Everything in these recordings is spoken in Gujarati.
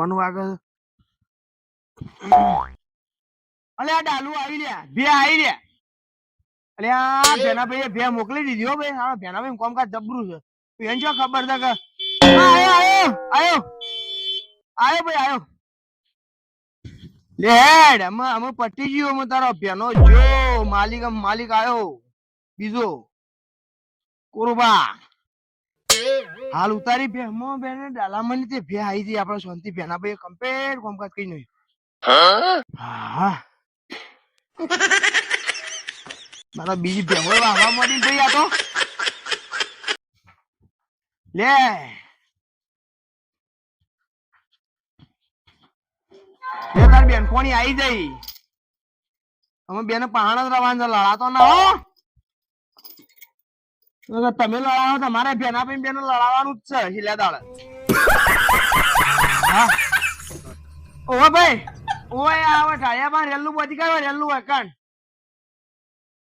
ફોન વાગે અલે આ ડાલુ આવી લ્યા બે આવી લ્યા અલે આ ભેના ભાઈ ભે મોકલી દીધી હો ભાઈ આ ભેના ભાઈ કોમકાજ જબરું છે એને જો ખબર છે કે આયો આયો આયો આયો ભાઈ આયો લે હેડ અમે પટી ગયો અમે તારો ભેનો જો માલિક આયો બીજો કોરબા હાલ ઉતારી ભે મો બેને ડાલામની તે ભે આવી હતી આપણે શાંતિ ભેના ભાઈ કમ્પ્લીટ કોમકાજ કઈ નહીં હા મારા બીજી ભેગો વાવા મળી ભાઈ આ તો લે તાર બેન કોની આવી જઈ અમે બેને પહાણ જ રવાના લડાતો ના હો તમે લડાવો તમારે બેના ભાઈ બેને લડાવવાનું જ છે હિલ્યા દાળ ઓહો ભાઈ ઓય આવા ઠાયામાં રેલું બધી કાઢો રેલું અકાન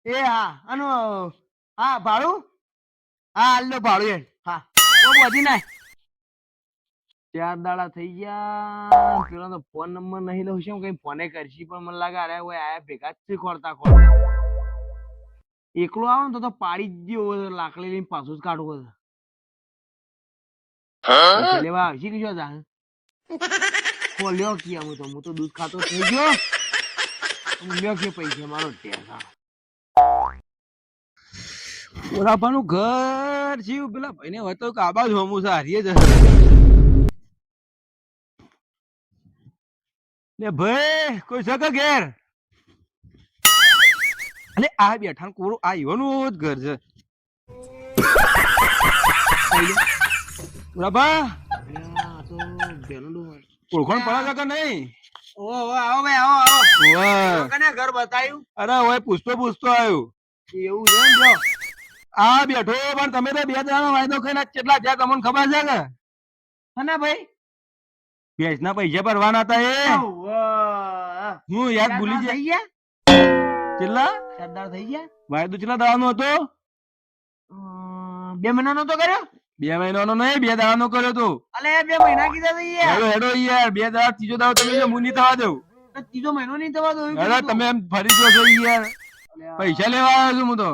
એ હા અનુ હા ભાડું હા હાલ ભાડું એ હા ઓ બધી ના 4 દાડા થઈ ગયા પેલો તો ફોન નંબર નહીં લઉં છું કઈ ફોને કરશી પણ મને લાગે અરે ઓય આયા ભેગા જ ખોરતા એકલો આવો ને તો પાડી જ ગયો લાકડી લઈને પાછું જ કાઢવું લેવા આવશી કે શું જા લ્યો કે હું તો દૂધ ખાતો થઈ ગયો લ્યો કે પૈસા મારો ટેસા ઓરાબાનું ઘર જીવ પેલા ભાઈને હોય તો કાબા જ હોમું છે હારીએ જ લે ભાઈ કોઈ શકે ઘેર અલે આ બેઠા કોરું આ ઈવાનું જ ઘર છે ઓરાબા તો બેનું ઓળખણ પડે છે કે નહીં ઓહો આવો ભાઈ આવો આવો કને ઘર બતાયું અરે ઓય પૂછતો આવ્યો એવું છે જો આ બેઠો પણ તમે તો 2 જણાનો વાયદો ખાઈને કેટલા થયા તમને ખબર છે કે હને ભાઈ ભેંસના પૈસા ભરવાના હતા એ હું યાદ ભૂલી થઈ ગયા કેટલા સરદાર થઈ ગયા વાયદો કેટલા દાવાનો હતો 2 મહિનાનો તો કર્યો 2 મહિનાનો નહીં 2 દાડાનો કર્યો તો અલે 2 મહિના કીધા તો યાર હેડો યાર 2 દાડા ત્રીજો દાડો તમે મુની થવા દો ત્રીજો મહિનો નહીં થવા દો અરે તમે એમ ફરી જો છો યાર પૈસા લેવા આવ્યો છું હું તો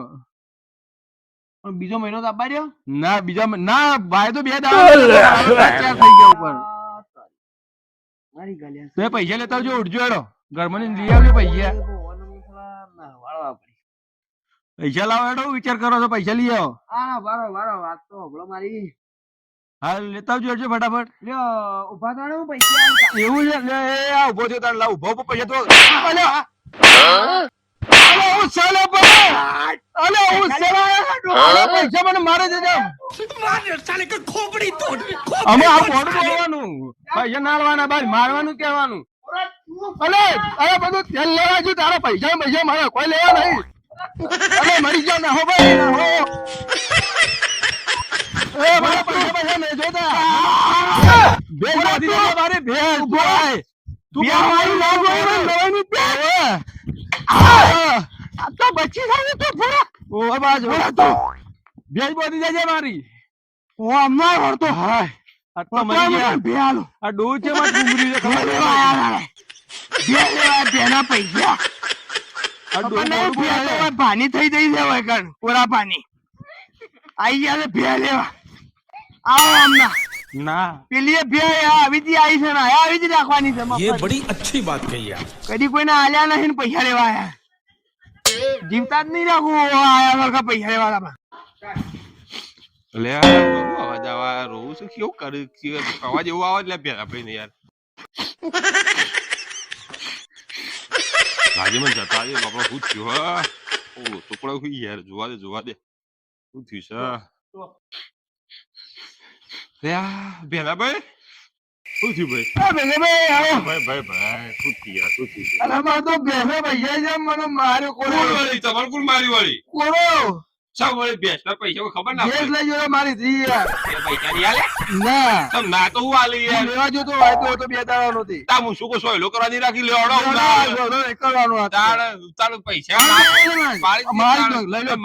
પણ બીજો મહિનો તો આપવા દો ના બીજો ના ભાઈ તો 2 દાડા થઈ ગયા ઉપર મારી ગાલિયા તે પૈસા લેતા આવજો ઉડજો હેડો ઘરમાં લઈ આવજો પૈસા પૈસા લાવો હેડો વિચાર કરો છો પૈસા લઈ આવો હા બારો વાત તો હબળો મારી હા લેતા આવજો હેડજો ફટાફટ લ્યો ઉભા થાણે હું પૈસા એવું છે લે આ ઉભો થયો તાણ લાવ ઉભો પૈસા તો અલે ઓ સાલે અલે ઓ સાલે પૈસા મને મારે દેજો માર સાલે કે ખોપડી તોડ અમે આ મોડું બોલવાનું પૈસા નાળવાના બાર મારવાનું કહેવાનું અલે અરે બધું તેલ લેવા જો તારા પૈસા મારે કોઈ લેવા નહીં અરે મરી જાવ ના હો ભાઈ ના હો એ મારા પૈસા નહીં જોતા બે મોદી ને મારે ભેસ ભાઈ તું મારી ના જોઈ લેવાની બે આ તો બચી જાય તો પૂરા ઓ બાજ હો તો ભેસ બોધી જાય મારી ઓ અમાર વળતો હાય આ તો મરી ગયા ભેલો આ ડોચ છે માં ડુંગરી છે ખબર બે લેવા તેના પૈસા પાણી થઈ જઈ જવાય કણ પૂરા પાણી આઈ ગયા ભે લેવા આવો હમણાં ના પેલી ભે આવી જ આવી છે ને આવી જ રાખવાની છે ये बड़ी अच्छी बात कही यार કદી કોઈને આલ્યા નહીં પૈસા લેવા આયા જીવતા જ નહીં રાખવું આયા વગર પૈસા લેવા લે અવાજ આવા રોવું છે કેવું કરે અવાજ એવો આવે એટલે ભેગા ભાઈ યાર રાજે મને જતા દે બાપડો શું થયું હા ઓ ટુકડો હુઈ યાર જોવા દે શું થયું છે ભેગા ભાઈ શું થયું ભાઈ આવો ભાઈ શું થયું અરે માર તો ભેગા પૈસા છે મને માર્યો કોણ તમારે કોણ મારી વાળી કોણો સા વળી બેસના પૈસા ખબર ના ભેસ લઈ ગયો મારી થી યાર પૈસા નહીં આલે ના તમ ના તો હું આલી યાર લેવા જો તો વાયદો હતો 2 દાડા નહોતી તા હું શું કો સોયલો કરવાની રાખી લેવડો કરવાનો તાર પૈસા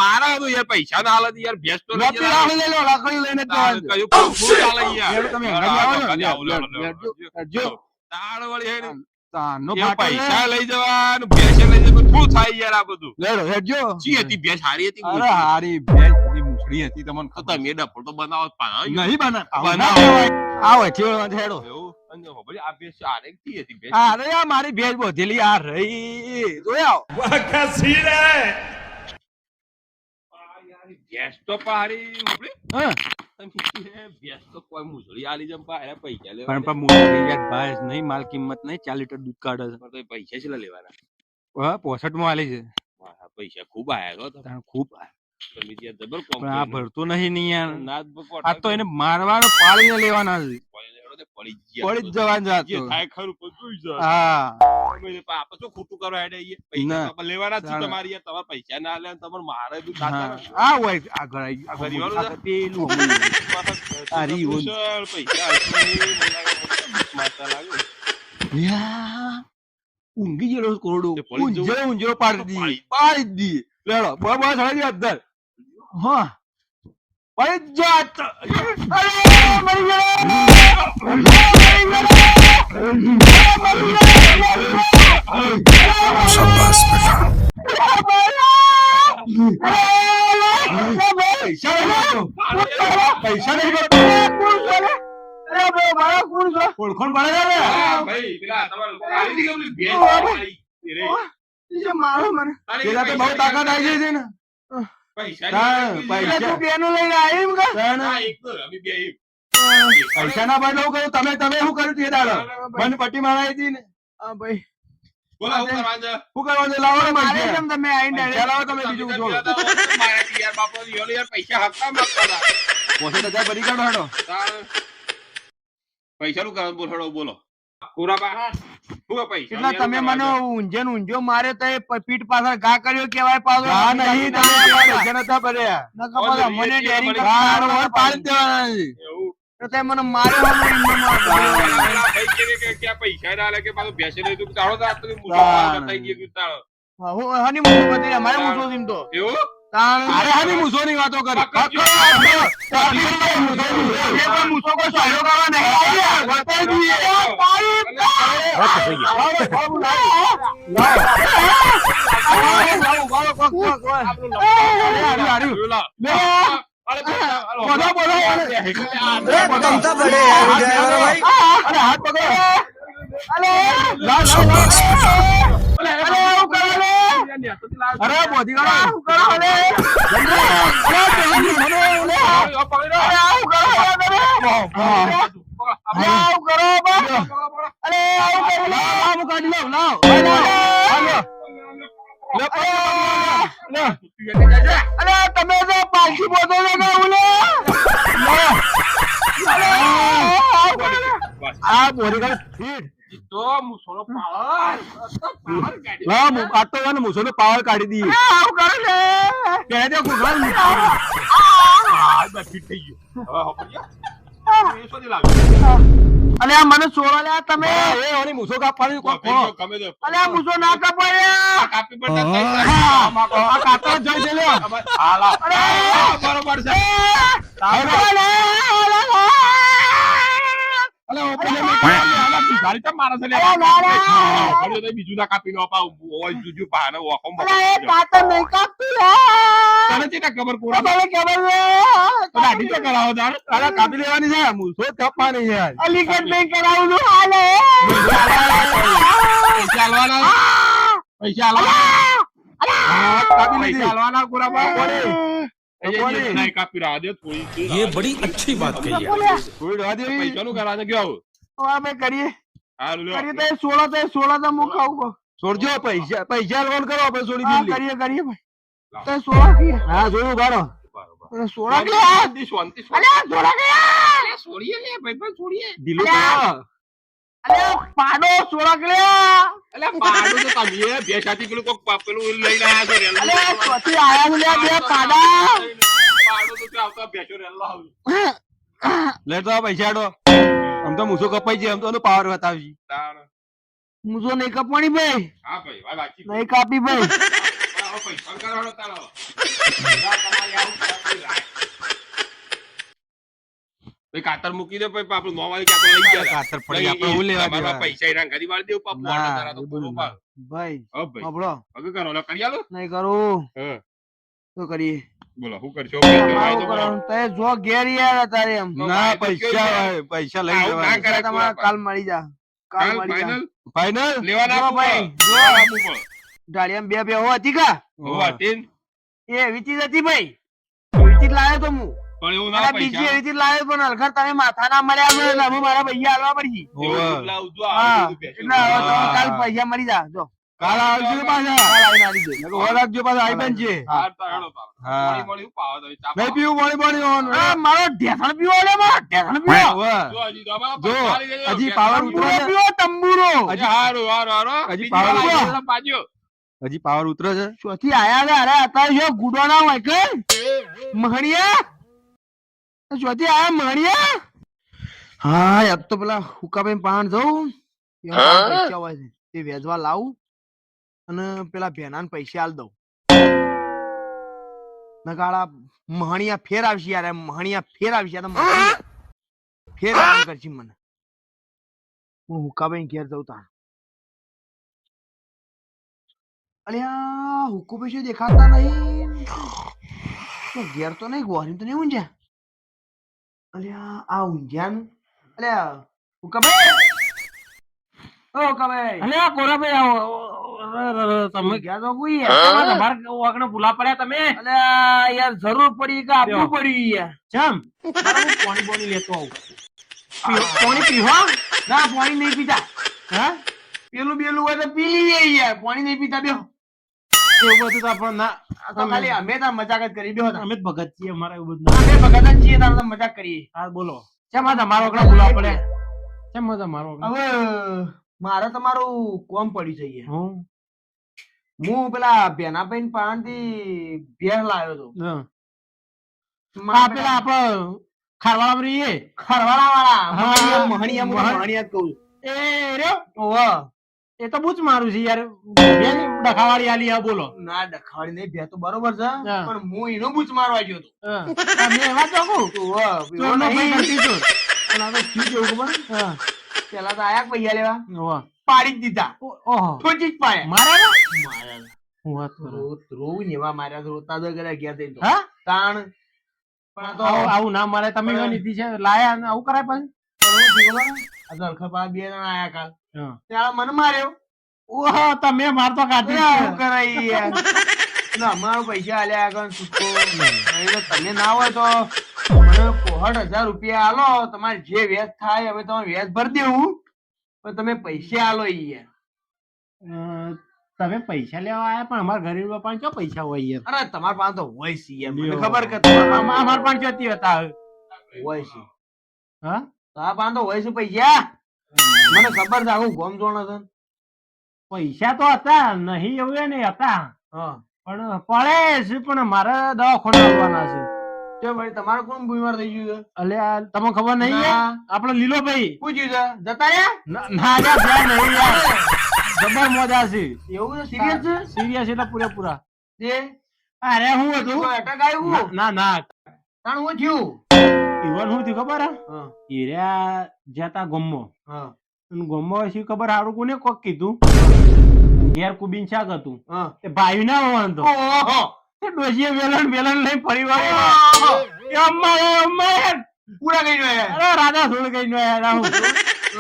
મારા તો યાર પૈસા ના હાલત યાર ભેસ તો લઈ લો લાકડી લઈને કયું ચાલે યાર તમે તાળ વળી હે ને. તાનો એ ફાટો પૈસા છે. લઈ જવાનું ભેંસે લઈ જવાનું શું થાય યાર આ બધું લેડો હેડજો. ચી હતી ભેંસ હારી હતી અરે હારી ભેંસ બધી મૂછડી હતી તમને તો ખબર. તમે ડફોળ તો બનાવો પાણી નહીં બનાવ બનાવો. આવો છેડવા હેડો. એવું અને ખબર આ ભેંસ હારે કી હતી ભેંસ અરે આ મારી ભેંસ બોધેલી આ રહી જોયા वाह क्या सीन है ભેંસ તો પારી ઉપડી હા ભેંસ તો કોઈ મૂછડી આલી જમ પારે પૈસા લેવા પણ પણ મૂછડી યાર ભેંસ નહીં માલ કિંમત નહીં 4 લીટર દૂધ કાઢે છે. પણ તો પૈસા છેલ્લા લેવાના હા 65 માં આલી છે. હા, પૈસા ખૂબ આયા તો તાણ ખૂબ તમે ત્યાં જબર કોમ પણ આ ભરતો નહીં ને યાર. નાદ બકો આ તો એને મારવાનો પાડીને લેવાના છે. પડી પડી જ જવાનું જાત જે તો. થાય ખરું પણ જોઈ જાય હા આપણે શું ખોટું કરવા હેડે આઈએ? પૈસા ના. તો આપણે લેવાના જ છે તાણે. તમારી યાર. તમારે પૈસા ના લે તમારે મારે બી હા ખાતા આ હોય આગળ આવી આ ગરીબવાળું આગળ પેલું આ રીવું. પૈસા મારતા લાગે યા ઊંઘી ગયેલો કોરડો તે પડી જવું. ઊંઝો ઊંઝો પાડી દી લેડો બસ બસ હળી અંદર હા પડી જાત અરે મરી ગયો शाबाश बेटा પૈસા નહીં ઓળખણ પડે છે હા, ભાઈ પેલા તમારે કાલી ની ગમલી ભેંસ આવી રે. મારો મને તારી પેલા તો બહુ તાકાત આવી જાય છે ને પૈસા તાણ, ની પૈસા. ગમલી. બેનો લઈને આવી એમ કે હા, એક તો અમે બે એક. પૈસા ના બદલો કહ્યું તમે શું કર્યું તે દાડો મને પટ્ટી મારાઈ હતી ને હા ભાઈ બોલો હું કરવા છે? શું કરવાનું લાવો ને પૈસા. તમે આઈને પૈસા લાવો તમે બીજું તમે જોડો પેલા તો મારા યાર બાપો યાર પૈસા હકતા માંગતા હતા. 65,000 ભરી કાઢો હેડો. તાણ. પૈસાનું કારણ બોલ હેડો બોલો પુરાબા શું પૈસા કેટલા તમે મને ઊંઝે ને ઊંઝો માર્યો તો એ પીઠ પાછળ ઘા કર્યો કેવાય પાછો હા નહીં તમે પૈસા નતા ભર્યા નકર પાછા મને ડેરી હા હવે પાડી જ દેવાના છે. એવું તો તે મને માર્યો હમણાં ઈંડોમાં. ભાઈ કે આ પૈસા ના લે કે પાછું ભેંસે લઈ તું તાળો તો આટલું મુસાફર થઈ ગયું તાળો હા, હું હનીમૂન બધી અમારે મૂછો સીમ તો એવું તાણ અરે હાની મૂછોની વાતો કરી મૂછો કોઈ સહેલો કરવા નહીં આવ્યા. બતાવી દઈએ. शाबाश અરે બોધી વાળા શું કરો હવે? તમે તો પાછી બોધો આ બોધી તો મુસોનો પાવર આટલો મૂછો પાવર કાઢી દઈએ કહે દે કુકડા થઈ ગયું હવે એ શોધી લાવ્યો અલે આ મને સોળા લ્યા તમે મૂછો કાપવાની કોક થઈ ગયો ગમે તે અલે આ મૂછો ના કપાય કાપી પડતા આ કાપવા જઈ દે લે હાલા બરોબર છે ગાડી તો મારા છે બીજું ના કાપી નો અપાવ જુજુ પાને ઓખો તને ચેતા ખબર પૂરા દાઢી તો કરાવો તાર અરે કાપી લેવાની છે મૂછો કાપવાની છે અલીગઢ નહીં કરાવું છું હાલે પૈસા આલવાના પૈસા આલવાના કાપી પૈસા લીધી આલવાના પૂરા કોને? નહીં કાપી રહ્યા દે થોડી ये बड़ी अच्छी बात कही है થોડી રવા દેવી પૈસાનું કરાને ગયો અમે કરીએ હારું લ્યો કરીએ તો એ સોળા તો હું ખાવું કહું. છોડજો પૈસા લોન કરો આપણે છોડી હા દીધી કરીએ ભાઈ તો એ સોળા કીએ હા જોયું ગાડો અને સોળા કે શાંતિ શાંતિ અલ્યા સોળા કે છોડીએ લે ભાઈ પણ છોડીએ ઢીલું અલ્યા. કરો. અલ્યા પાડો સોળા કે એટલે પાડો તો તમે ભેસાથી પેલું કોક પેલું લઈને આયા છો રેલ અલ્યા પછી આયા છે લ્યા બે પાડા પાડો તો ત્યાં આવતા ભેસો રેલ આવે લે તો આ પૈસા આડો આમ તો મૂછો કપાઈ છે આમ તો એનો પાવર બતાવજી તાણ મુજો નહીં કપવાની ભાઈ હા ભાઈ વાત સાચી નહીં કાપી ભાઈ આવો પૈસા કરવાનો તારો તમારી આવું પછી કાતર મૂકી દે પછી આપણું નોમ વાળી કાતર લઈ ગયા કાતર પડી આપણે હું લેવા તમારા દેવા? પૈસા એના ઘરી વાળી દેવું પાપ મોઢા ના, તારા તો એ પૂરો બધું પાડ. ભાઈ હો ભાઈ સાંભળો હવે કરો લે કરી આલો નહીં કરું હા તો કરીએ બોલો શું કરશો તમારું કરવાનું. તે જો ઘેર યાર તારે એમ ના પૈસા લઈ આવું ના જવાના. કરે. તમારે કાલ મળી જા કાલ કાલ મળી જા ફાઇનલ ફાઇનલ લેવાના જો ભાઈ, જો. ઢાળિયામાં બે બે હો હતી કા એ વિચિત હતી ભાઈ વિચિત લાવ્યો તો હું પણ એવું ના અને બીજી પૈસા વિચિત લાવ્યો પણ હલખર તમે માથા ના મળ્યા અમે એટલે અમે મારા પૈસા આલવા પડી એવું લાવું જો હા આ બધું એટલે હવે તમે હા. કાલ પૈસા મળી જા જો કાલ આવજો પાછા. કાલ આવીને આલી દે નકર ઓર રાખજો પાછા આઈ બેન છે. હાર તો હેડો તારો. હા. પાણી મળી પાવો તો ચા નહીં પાવો. પીવું પાણી પાણી હોવાનું. અરે મારો ઢેસણ પીવો લે મારો ઢેસણ પીવો હોવે. જો હજી તો અમારા જો, પૈસા લઈ જજો. હજી કે પાવર તંબુરો ઉતરે છે. પીવો તંબુરો હજી હારું હારું હારું હજી બીજી પાવર વાર ઉતરે. આવીને પાજો. હજી પાવર ઉતરે છે. ચોથી આયા ને અરે અત્યારે જો ગુડો ના હોય કે મહણિયા ચોથી આયા મહણિયા હા યાદ તો પેલા હુકાભાઈ પાણ જવું એમાં પૈસા હોય છે તે વેચવા લાવું અને પેલા ભેનાને પૈસા આલ દઉં નગાળા મહણિયા ફેર આવશે યાર મહણિયા ફેર આવશે તો મહણિયા ફેર આમ કરશે મને હું હુકાભાઈ ઘેર જઉં તાણ અલ્યા હુકુ પૈસે દેખાતા નહીં તો ઘેર તો નહીં ગોરી તો નહીં ઊંઝ્યા અલ્યા આ ઊંઝ્યાનું અલ્યા હુકાભાઈ ઓ હુકાભાઈ અલ્યા કોરાભાઈ આવો તમે ગયા તો કોઈ તમારે ઓગણે ભૂલા પડ્યા તમે અલ્યા યાર જરૂર પડી કે આપવું પડ્યું યાર ચમ પાણી બોણી લેતો આવું પાણી પીવા ના પાણી નહીં પીતા હા પેલું બેલું હોય તો પી લઈએ યાર પાણી નહીં પીતા બેહો એવું બધું તો આપણને ના આ તો ખાલી અમે તાર મજાક જ કરી બેહો તાર. અમે જ ભગત છીએ અમારે એવું બધું ના. અમે ભગત જ છીએ તાર તો મજાક કરીએ હા બોલો ચમ આ તમારો ઓગણે ભૂલા પડ્યા ચમ આ તમારો ઓગણે? હવે મારે તમારું કોમ પડ્યું છે યાર. હું હું પેલા ભેનાભાઈ પાણથી ભેર લાવ્યો હતો હા. મારા આ પેલા આપડે ખારવાળા રહીએ ખરવાડા વાળા હા. મહણિયા મહણિયા જ કહું એ રહ્યો ઓહ એ તો બૂચ મારું છે યાર બેન ડખાવાળી આલી આ બોલો ના ડખાડી નહીં ભે તો બરોબર છે હા. પણ હું એનો બૂચ મારવા ગયો હતો હા. તમે એવા તો કહું ઓહ, એવો ચોરનો ભાઈ નહીં. નથી ચોર. પણ આ તો શું કેવું ખબર હા. પેલા તો આયા પૈયા લેવા ઓહો. પાડી જ દીધા ઓહો ઠોચી જ પાડ્યા મારા ના? માર્યા. હું વાત કરું. રોવું ને એવા માર્યા તો રોતા તો કર્યા ગયા તે તો. હા તાણ પણ આ તો આવું ના મારે તમે પણ- એવા નીતિ છે લાયા ને આવું કરાય પછી પણ હું થયું ખબર? આ તો હરખા બે જણા આયા કાલ હા. ત્યાં મને માર્યો ઓહો તમે મારતો કાઢી અરે આવું કરાય યાર. ના, અમારો પૈસા આલ્યા આગળ છૂટકો. નહીં તો તમે ના હોય તો મને 65,000 રૂપિયા આલો તમારે જે વ્યાજ થાય હવે તમે વ્યાજ ભરી દેવું પણ તમે પૈસા આલો ઈ યાર. તમે પૈસા લેવા આયા પણ અમારા ગરીબ બાપા ક્યાં પૈસા હોય યાર અરે તમારા પાસે તો હોય છે યાર. મને લ્યો. ખબર કે તમારા પાસે અમાર પણ ચોથી હતા હોય છે. હા તમારા પાસે તો હોય છે પૈસા. મને ખબર છે આખું ગોમ જોણો છે. પૈસા તો હતા નહીં એવું એ નહીં હતા હા પણ પડે છે પણ મારે દવાખાને આવવાના છે જો ભાઈ તમારે કોણ બીમાર થઈ ગયું છે? અલ્યા તમને ખબર નહીં ના. આપડે લીલો ભાઈ શું થયું છે? જતા રહ્યા? ના જા ત્યાં નહીં યાર જબર મોજા છે એવું છે? સિરિયસ છે? સિરિયસ એટલે પૂરેપૂરા જે અરે હું હતું કોઈ અટક આવ્યું? ના ના તાણ હું થયું? ઈવન હું થયું ખબર હે હા હીર્યા જતા ગમો હા અને ગમો શી ખબર હારું કોને કોક કીધું ઘેર કુબીન શાક હતું હા. તે ભાઈ ના હોવાનું તો ઓહો! તે ડોશીએ વેલણ લઈને ફરી વાર ઓહો! અમ્મા પૂરા કઈ નો અરે રાધા થોડ કઈ નો યાર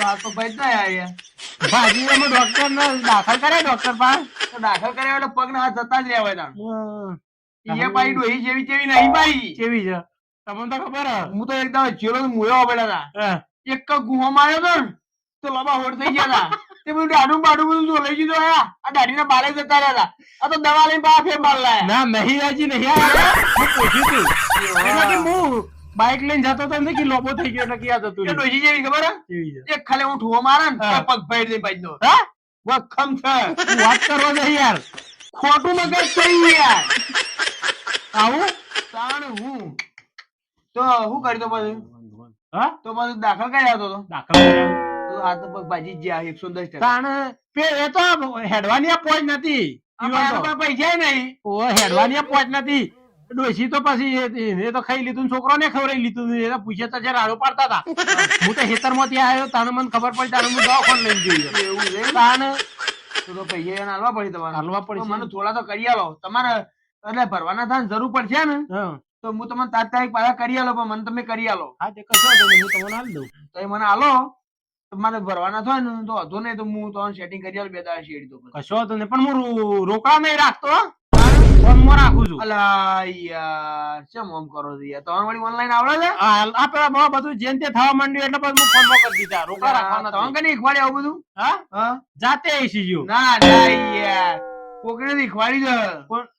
આ તો ભાઈ ના યાર. ભાજી અમે ડોક્ટર ને દાખલ કરે ડોક્ટર પાસે તો દાખલ કર્યા એટલે પગ ના હાથ જતા જ રહ્યા હોય તાણ. હા. ઈએ પાઈ ડોહી જેવી જેવી નહીં પાઈ. કેવી છે તમને તો ખબર હે હું તો એકદમ ચેલો મુયો પડ્યા હતા. હા. એક ગુહો માર્યો તો ને તો લબા હોડ થઈ ગયા હતા. તે બધું દાઢું બાઢું બધું જો લઈ દીધું આયા. આ દાઢી ના બાલે જતા રહ્યા હતા. આ તો દવા લઈને બા ફેર બાલ લાયા. ના નહીં રાજી નહીં આવ્યા હું પૂછ્યું તું એટલે કે હું બાઇક લઈને જતો તો ને કે લોબો થઈ ગયો એટલે કે યાદ હતું એ ડોહી જેવી ખબર હે? કેવી છે એક ખાલી હું ઠુવો મારે ને હા. તો પગ ફેર દે બાજનો. હા વખમ છે. તું વાત કરવા દે યાર ખોટું મગજ થઈ યાર. આવું તાણ હું તો હું કરી તો પછી હા તો પછી દાખલ કરી આવતો તો. દાખલ કર્યા તો આ તો પગ ભાજી જ ગયા 110%. તાણ એ તો હેડવાની આ પોચ નથી આ મારા પાસે પૈસા ય નહીં. ઓ હેડવાની આ પોચ નથી ડોશી તો પછી એ તો ખાઈ લીધું ને છોકરો ને ખવડાવી લીધું એ તો પૂછે તો જરા રાડો પાડતા હતા હું તો ખેતર માંથી આવ્યો તાને મને ખબર પડી તાને હું દવાખાને લઈને ગયો એવું છે તાને તો પૈસા એને હાલવા પડી તમારે હાલવા તો પડશે મને થોડા તો કરી આલો તમારે એટલે ભરવાના થાય જરૂર પડશે ને હા તો હું તમને તાત્કાલિક પાછા કરી આલો પણ મને તમે કરી આલો હા તે કશો વાંધો નહીં, હું તમને હાલ દઉં તો એ મને આલો તમારે ભરવાના થાય ને તો વાંધો નહીં તો હું તમને સેટિંગ કરી આલો 2 દાડા શેડી તો કશો વાંધો નહીં પણ હું રોકડા નહીં રાખતો ફોનમાં રાખું છું અલા યાર કેમ આમ કરો છો યાર તમારે વળી ઓનલાઈન આવડે છે આ પેલા બહુ બધું જેમ તે થવા માંડ્યું એટલે પછી હું ફોનમાં કરી દીધા રોકડા રાખવાના તમે કઈ શીખવાડે આવું બધું હા હા જાતે આવીશી જો ના ના યાર કોકને શીખવાડી દે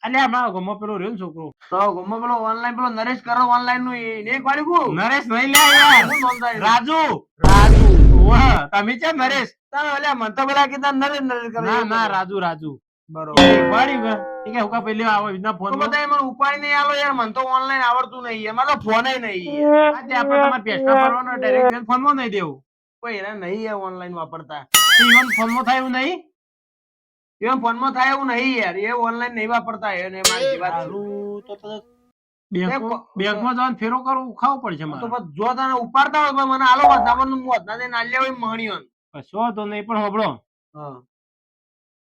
અલ્યા મારા ગામમાં પેલો રહ્યો ને છોકરો તો ગમો પેલો ઓનલાઈન પેલો નરેશ કરો ઓનલાઈન નું એને શીખવાડી કુ નરેશ નહીં લે યાર શું નામ થાય? રાજુ રાજુ વાહ તમે છે નરેશ તમે ઓલા મન તો પેલા કીધા નરેશ નરેશ કરો ના ના રાજુ બરોબર વાળી ગયો કે હુકા પેલી આવો ના તો ફોન બધા મને ઉપાડી નહીં આલો યાર મને તો ઓનલાઈન આવડતું નહીં એમાં તો ફોન નહીં યાર. આપણે તમારે પેસ્ટા ભરવાનો ડાયરેક્ટ ફોનમાં નહીં દેવું કોઈ એને નહીં યાર ઓનલાઈન વાપરતા ઈવન ફોનમાં થાય એવું નહીં એમ ફોનમાં થાય એવું નહીં યાર એ ઓનલાઈન નહીં વાપરતા એને મારી વાત છે. સારું તો બેંકમાં જવાનું ફેરો કરવું ખાવું પડશે તો મારે બસ જો તને ઉપાડતા હોય તો મને આલો વધાવન હું વધના દે નાલ્યા હોય મહણીઓ કશો તો નહીં પણ હોબળો હા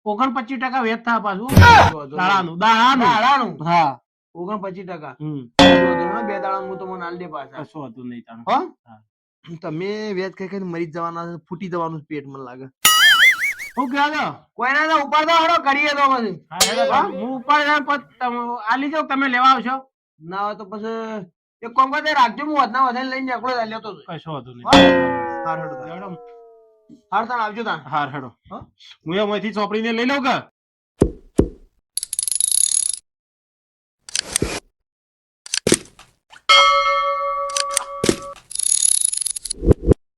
49% વેચ થાય પાછું દાડાનું દાડાનું દાડાનું હા 49% હમ 2 દાડા હું તો મને આલ દે પાછા કશો હતું નહીં તાણ હો હા. તમે વેચ કઈ કઈ મરી જ જવાના છે ફૂટી જવાનું પેટ મને લાગે હું કહો છો કોઈના તો ઉપાડતા હડો કરીએ તો પછી હા, હેડો તો. હું ઉપર જાઉં પછી આલી જાઉં તમે લેવા આવશો ના હોય તો પછી એક કામ કરજે રાખજો હું વધના વધારે લઈને નીકળો લેતો છું કશો હતું નહીં હાર હેડો હેડો. હાર તાણ આવજો તાણ હાર હેડો હા? હું એમાંથી ચોપડીને લઈ લઉં કે